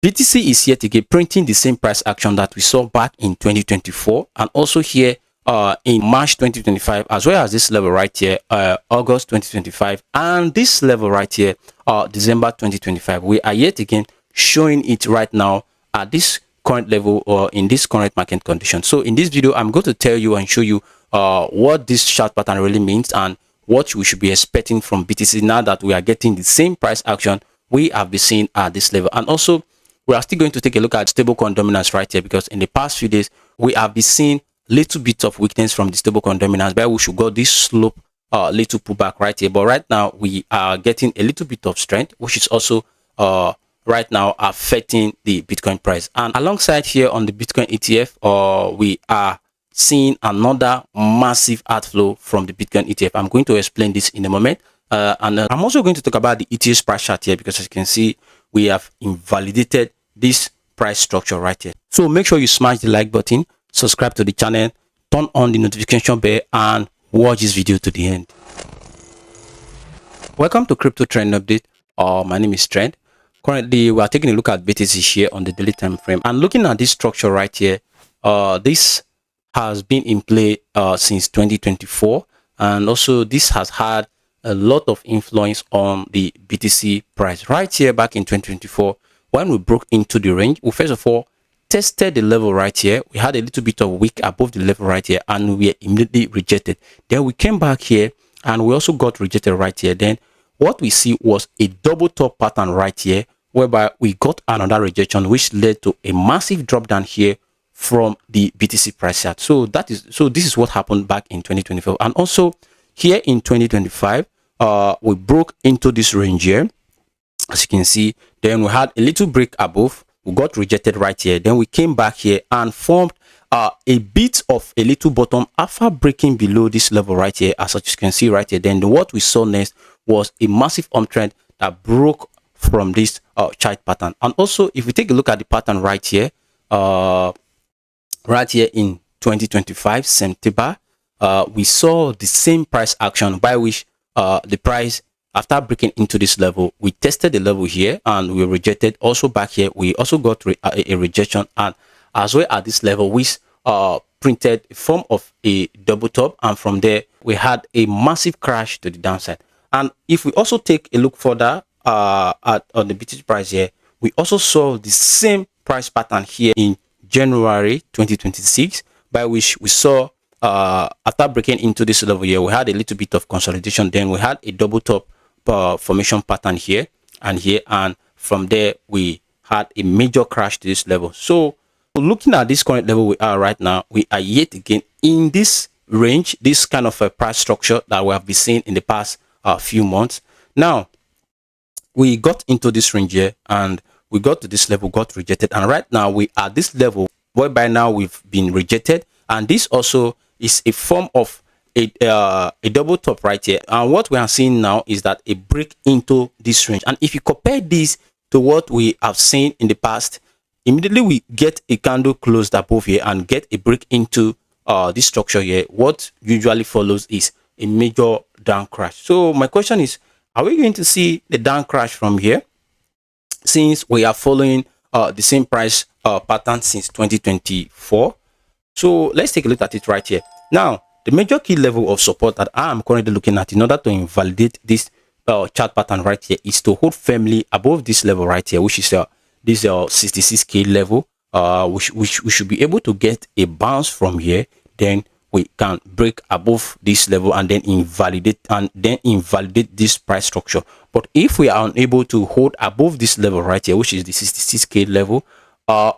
BTC is yet again printing the same price action that we saw back in 2024 and also here in March 2025, as well as this level right here, August 2025, and this level right here, December 2025. We are yet again showing it right now at this current level or in this current market condition. So in this video, I'm going to tell you and show you what this chart pattern really means and what we should be expecting from BTC now that we are getting the same price action we have been seeing at this level. And also, we are still going to take a look at stablecoin dominance right here, because in the past few days we have been seeing little bit of weakness from the stablecoin dominance, but we should go this slope little pullback right here. But right now we are getting a little bit of strength, which is also right now affecting the Bitcoin price. And alongside here on the Bitcoin ETF, we are seeing another massive outflow from the Bitcoin ETF. I'm going to explain this in a moment. And I'm also going to talk about the ETH price chart here, because as you can see, we have invalidated this price structure right here. So make sure you smash the like button, subscribe to the channel, turn on the notification bell, and watch this video to the end. Welcome to Crypto Trend Update. My name is Trend. Currently, we are taking a look at BTC here on the daily time frame, and looking at this structure right here. This has been in play since 2024, and also this has had a lot of influence on the BTC price right here back in 2024. When we broke into the range, we first of all tested the level right here. We had a little bit of wick above the level right here, and we were immediately rejected. Then we came back here and we also got rejected right here. Then what we see was a double top pattern right here, whereby we got another rejection, which led to a massive drop down here from the BTC price chart. So this is what happened back in 2024. And also here in 2025, we broke into this range here, as you can see. Then we had a little break above, we got rejected right here. Then we came back here and formed a bit of a little bottom after breaking below this level right here, as you can see right here. Then what we saw next was a massive uptrend that broke from this chart pattern. And also, if we take a look at the pattern right here in 2025 September, we saw the same price action by which the price, after breaking into this level, we tested the level here and we rejected. Also back here, we also got a rejection, and as well at this level, which printed a form of a double top, and from there we had a massive crash to the downside. And if we also take a look further on the BTC price here, we also saw the same price pattern here in January 2026, by which we saw after breaking into this level here, we had a little bit of consolidation. Then we had a double top formation pattern here and here, and from there we had a major crash to this level. So looking at this current level we are right now, we are yet again in this range, this kind of a price structure that we have been seeing in the past few months. Now we got into this range here and we got to this level, got rejected, and right now we are at this level whereby now we've been rejected, and this also is a form of a double top right here. And what we are seeing now is that a break into this range. And if you compare this to what we have seen in the past, immediately we get a candle closed above here and get a break into this structure here. What usually follows is a major down crash. So my question is, are we going to see the down crash from here, since we are following the same price pattern since 2024? So let's take a look at it right here. Now, the major key level of support that I am currently looking at in order to invalidate this chart pattern right here is to hold firmly above this level right here, which is this 66k level. We should be able to get a bounce from here. Then we can break above this level and then invalidate this price structure. But if we are unable to hold above this level right here, which is the 66k level,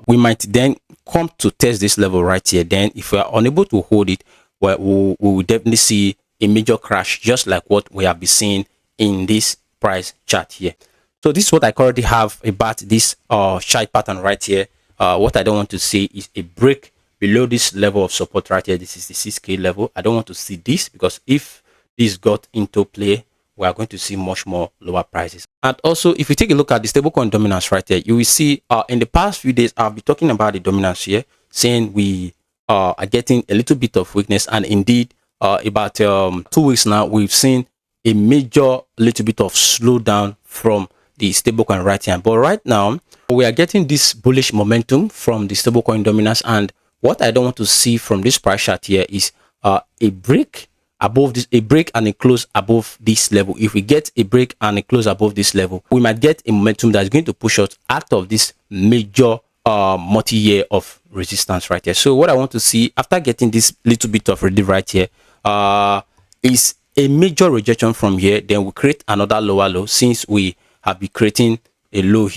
we might then come to test this level right here. Then if we are unable to hold it, well, we will definitely see a major crash, just like what we have been seeing in this price chart here. So this is what I currently have about this chart pattern right here. What I don't want to see is a break below this level of support right here. This is the 6k level. I don't want to see this, because if this got into play, we are going to see much more lower prices. And also, if you take a look at the stablecoin dominance right here, you will see in the past few days I've been talking about the dominance here, saying we are getting a little bit of weakness, and indeed about 2 weeks now we've seen a major little bit of slowdown from the stablecoin right here. But right now we are getting this bullish momentum from the stablecoin dominance, and what I don't want to see from this price chart here is a break above this, a break and a close above this level. If we get a break and a close above this level, we might get a momentum that's going to push us out of this major multi-year of resistance right here. So what I want to see after getting this little bit of relief right here is a major rejection from here. Then we create another lower low, since we have been creating a low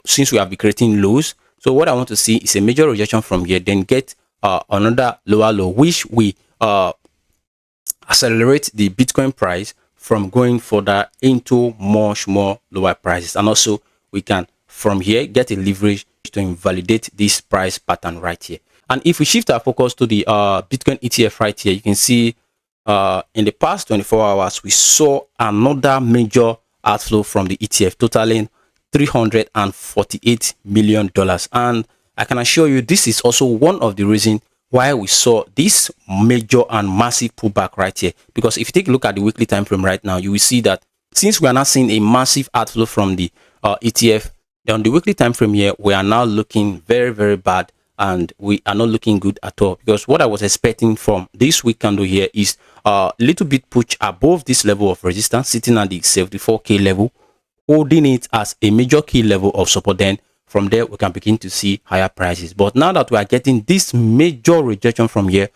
since we have been creating lows. So what I want to see is a major rejection from here, then get another lower low, which we accelerate the Bitcoin price from going further into much more lower prices. And also we can from here get a leverage to invalidate this price pattern right here. And if we shift our focus to the Bitcoin ETF right here, you can see in the past 24 hours we saw another major outflow from the ETF totaling $348 million. And I can assure you this is also one of the reasons why we saw this major and massive pullback right here. Because if you take a look at the weekly time frame right now, you will see that since we are not seeing a massive outflow from the ETF, then on the weekly time frame here, we are now looking very, very bad, and we are not looking good at all. Because what I was expecting from this week candle here is a little bit push above this level of resistance, sitting at the 74k level, holding it as a major key level of support. Then from there we can begin to see higher prices. But now that we are getting this major rejection from here,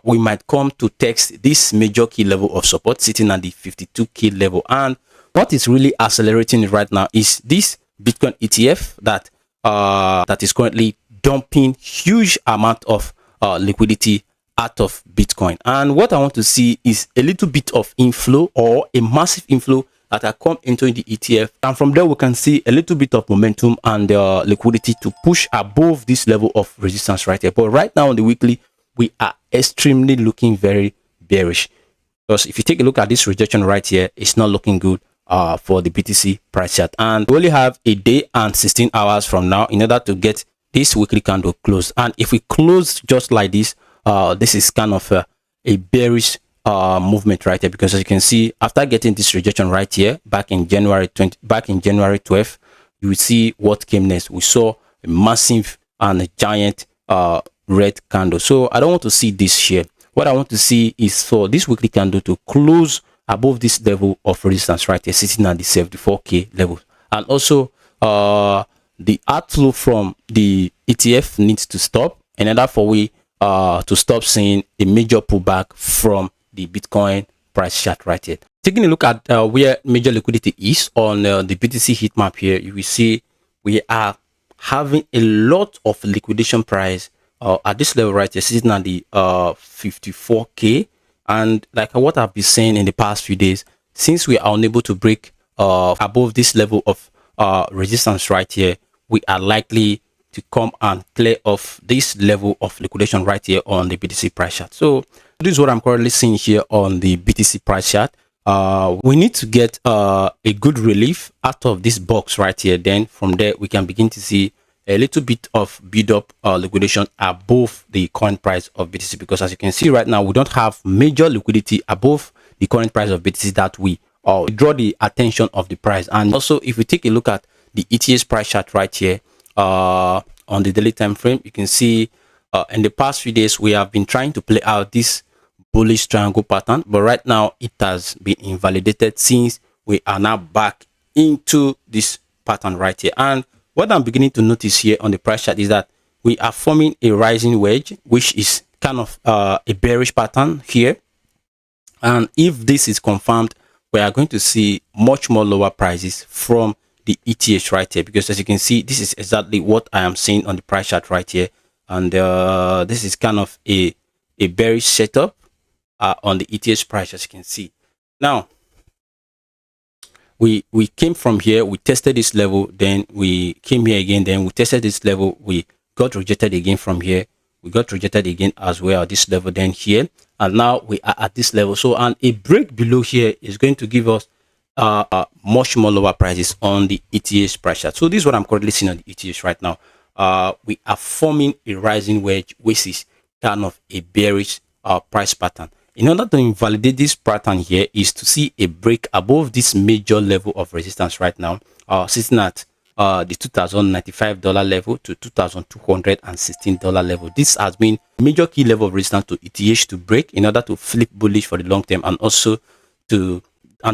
we might come to test this major key level of support sitting at the 52k level. And what is really accelerating it right now is this Bitcoin ETF that is currently dumping huge amount of liquidity out of Bitcoin. And what I want to see is a little bit of inflow, or a massive inflow that are come into the ETF, and from there we can see a little bit of momentum and liquidity to push above this level of resistance right here. But right now on the weekly, we are extremely looking very bearish, because if you take a look at this rejection right here, it's not looking good for the BTC price chart. And we only have a day and 16 hours from now in order to get this weekly candle closed. And if we close just like this, this is kind of a bearish movement right here, because as you can see, after getting this rejection right here back in January 12th, you will see what came next. We saw a massive and a giant red candle. So I don't want to see this here. What I want to see is for this weekly candle to close above this level of resistance right here, sitting at the 74k level. And also the outflow from the ETF needs to stop in order for we to stop seeing a major pullback from the Bitcoin price chart right here. Taking a look at where major liquidity is on the BTC heat map here, you will see we are having a lot of liquidation price at this level right here, sitting at the 54k. And like what I've been saying in the past few days, since we are unable to break above this level of resistance right here, we are likely to come and clear off this level of liquidation right here on the BTC price chart. So this is what I'm currently seeing here on the BTC price chart. We need to get a good relief out of this box right here. Then from there we can begin to see a little bit of build up liquidation above the current price of BTC, because as you can see right now, we don't have major liquidity above the current price of BTC that we draw the attention of the price. And also if we take a look at the ETH price chart right here on the daily time frame, you can see in the past few days we have been trying to play out this bullish triangle pattern, but right now it has been invalidated, since we are now back into this pattern right here. And what I'm beginning to notice here on the price chart is that we are forming a rising wedge, which is kind of a bearish pattern here. And if this is confirmed, we are going to see much more lower prices from the ETH right here, because as you can see, this is exactly what I am seeing on the price chart right here. And this is kind of a bearish setup on the ETH price, as you can see. Now we came from here, we tested this level, then we came here again, then we tested this level, we got rejected again from here, we got rejected again as well at this level, then here, and now we are at this level. So and a break below here is going to give us much more lower prices on the ETH price chart. So this is what I'm currently seeing on the ETH right now. We are forming a rising wedge, which is kind of a bearish price pattern. in order to invalidate this pattern here is to see a break above this major level of resistance right now, sitting at the $2,095 level to $2,216 level. This has been a major key level of resistance to ETH to break in order to flip bullish for the long term, and also to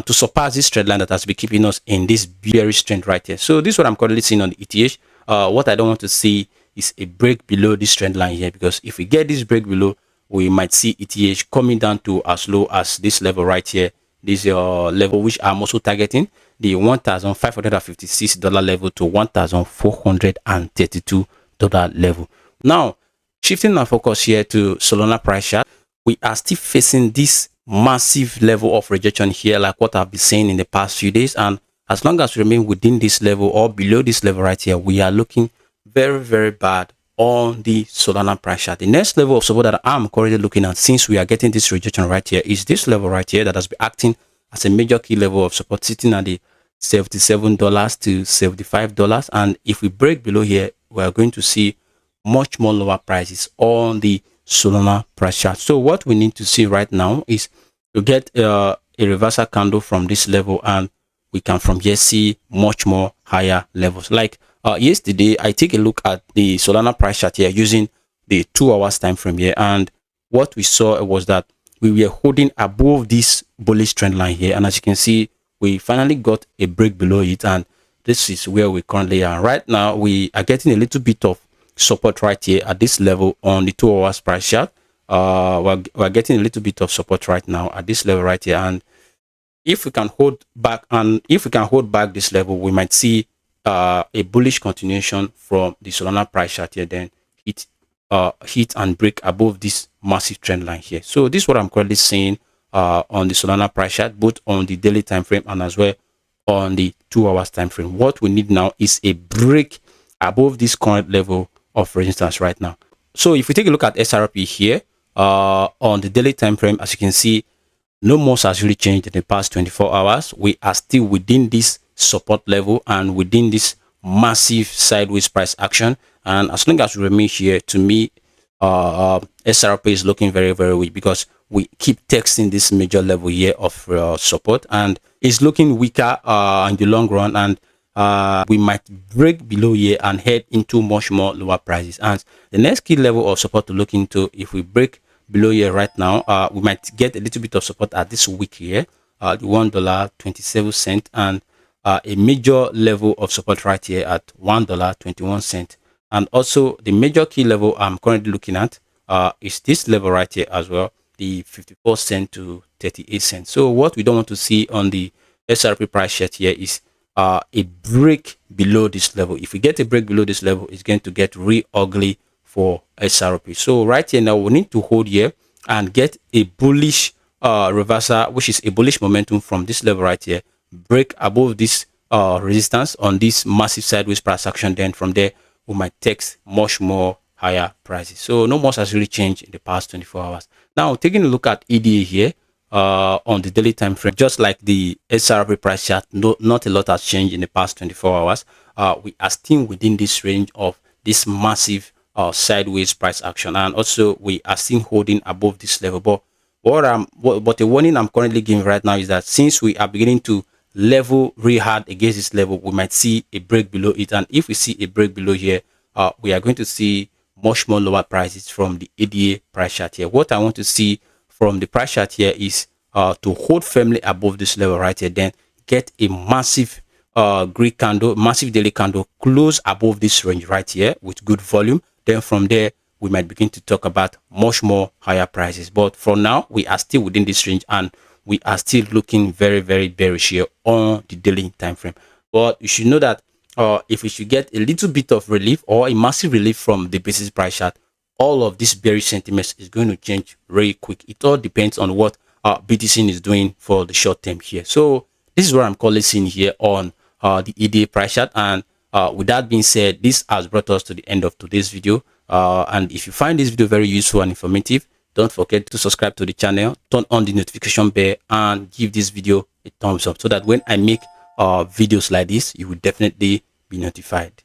surpass this trend line that has been keeping us in this bearish trend right here. So this is what I'm currently seeing on the ETH. What I don't want to see is a break below this trend line here, because if we get this break below, we might see ETH coming down to as low as this level right here. This level which I'm also targeting, the $1,556 level to $1,432 level. Now, shifting our focus here to Solana price chart, we are still facing this massive level of rejection here, like what I've been saying in the past few days. And as long as we remain within this level or below this level right here, we are looking very, very bad on the Solana price chart. The next level of support that I'm currently looking at, since we are getting this rejection right here, is this level right here that has been acting as a major key level of support, sitting at the $77 to $75. And if we break below here, we are going to see much more lower prices on the Solana price chart. So what we need to see right now is to get a reversal candle from this level, and we can from here see much more higher levels. Like yesterday, I take a look at the Solana price chart here using the 2 hours time frame here, and what we saw was that we were holding above this bullish trend line here, and as you can see, we finally got a break below it, and this is where we currently are right now. We are getting a little bit of support right here at this level on the 2 hours price chart. We're getting a little bit of support right now at this level right here, and if we can hold back this level, we might see a bullish continuation from the Solana price chart here, then hit and break above this massive trend line here. So this is what I'm currently seeing on the Solana price chart, both on the daily time frame and as well on the 2 hours time frame. What we need now is a break above this current level of resistance right now. So if we take a look at XRP here on the daily time frame, as you can see, no much has really changed in the past 24 hours. We are still within this support level and within this massive sideways price action, and as long as we remain here, to me XRP is looking very, very weak, because we keep testing this major level here of support, and it's looking weaker in the long run, and we might break below here and head into much more lower prices. And the next key level of support to look into, if we break below here right now, we might get a little bit of support at this week here, the $1.27, and a major level of support right here at $1.21. And also the major key level I'm currently looking at is this level right here as well, the 54 cent to 38 cents. So what we don't want to see on the XRP price chart here is a break below this level. If we get a break below this level, it's going to get real ugly for XRP. So right here now, we need to hold here and get a bullish reversal, which is a bullish momentum from this level right here, break above this resistance on this massive sideways price action. Then from there, we might take much more higher prices. So no much has really changed in the past 24 hours. Now, taking a look at EDA here on the daily time frame, just like the XRP price chart, not a lot has changed in the past 24 hours. We are still within this range of this massive sideways price action, and also we are still holding above this level. But the warning I'm currently giving right now is that since we are beginning to level really hard against this level, we might see a break below it, and if we see a break below here, we are going to see much more lower prices from the ADA price chart here. What I want to see from the price chart here is to hold firmly above this level right here, then get a massive Greek candle, massive daily candle, close above this range right here with good volume. Then from there, we might begin to talk about much more higher prices. But for now, we are still within this range, and we are still looking very, very bearish here on the daily time frame. But you should know that if we should get a little bit of relief or a massive relief from the basis price chart, all of this bearish sentiment is going to change very quick. It all depends on what BTC is doing for the short term here. So this is what I'm calling seeing here on the EDA price chart. And with that being said, this has brought us to the end of today's video. And if you find this video very useful and informative, don't forget to subscribe to the channel, turn on the notification bell, and give this video a thumbs up so that when I make videos like this, you will definitely be notified.